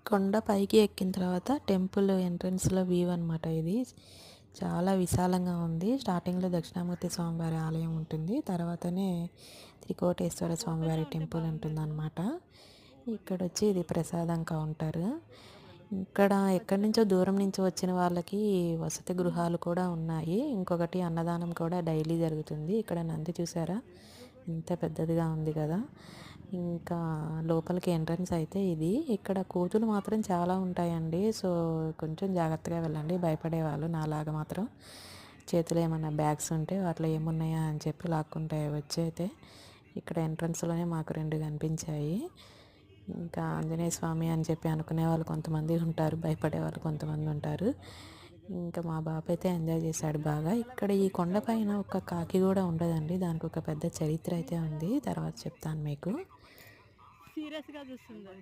కొండ పైకి ఎక్కిన తర్వాత టెంపుల్ ఎంట్రన్స్‌లో వ్యూ అనమాట ఇది. చాలా విశాలంగా ఉంది. స్టార్టింగ్‌లో దక్షిణామూర్తి స్వామివారి ఆలయం ఉంటుంది. తర్వాతనే త్రికోటేశ్వర స్వామివారి టెంపుల్ ఉంటుందన్నమాట. ఇక్కడొచ్చి ఇది ప్రసాదం కౌంటర్. ఇక్కడ ఎక్కడి నుంచో దూరం నుంచి వచ్చిన వాళ్ళకి వసతి గృహాలు కూడా ఉన్నాయి. ఇంకొకటి అన్నదానం కూడా డైలీ జరుగుతుంది. ఇక్కడ నంది చూసారా? ఎంత పెద్దదిగా ఉంది కదా! ఇంకా లోపలికి ఎంట్రన్స్ అయితే ఇది. ఇక్కడ కోతులు మాత్రం చాలా ఉంటాయండి. సో, కొంచెం జాగ్రత్తగా వెళ్ళండి. భయపడేవాళ్ళు నాలాగా మాత్రం చేతిలో ఏమన్నా బ్యాగ్స్ ఉంటే వాటిలో ఏమున్నాయా అని చెప్పి లాక్కుంటాయి వచ్చైతే. ఇక్కడ ఎంట్రన్స్‌లోనే మాకు 2 కనిపించాయి. ఇంకా ఆంజనేయ స్వామి అని చెప్పి అనుకునే వాళ్ళు కొంతమంది ఉంటారు. భయపడేవాళ్ళు కొంతమంది ఉంటారు. ఇంకా మా బాబు అయితే ఎంజాయ్ చేశాడు బాగా. ఇక్కడ ఈ కొండపైన ఒక కాకి కూడా ఉండదండి. దానికి ఒక పెద్ద చరిత్ర అయితే ఉంది. తర్వాత చెప్తాను మీకు. సీరియస్‌గా చూస్తుంది.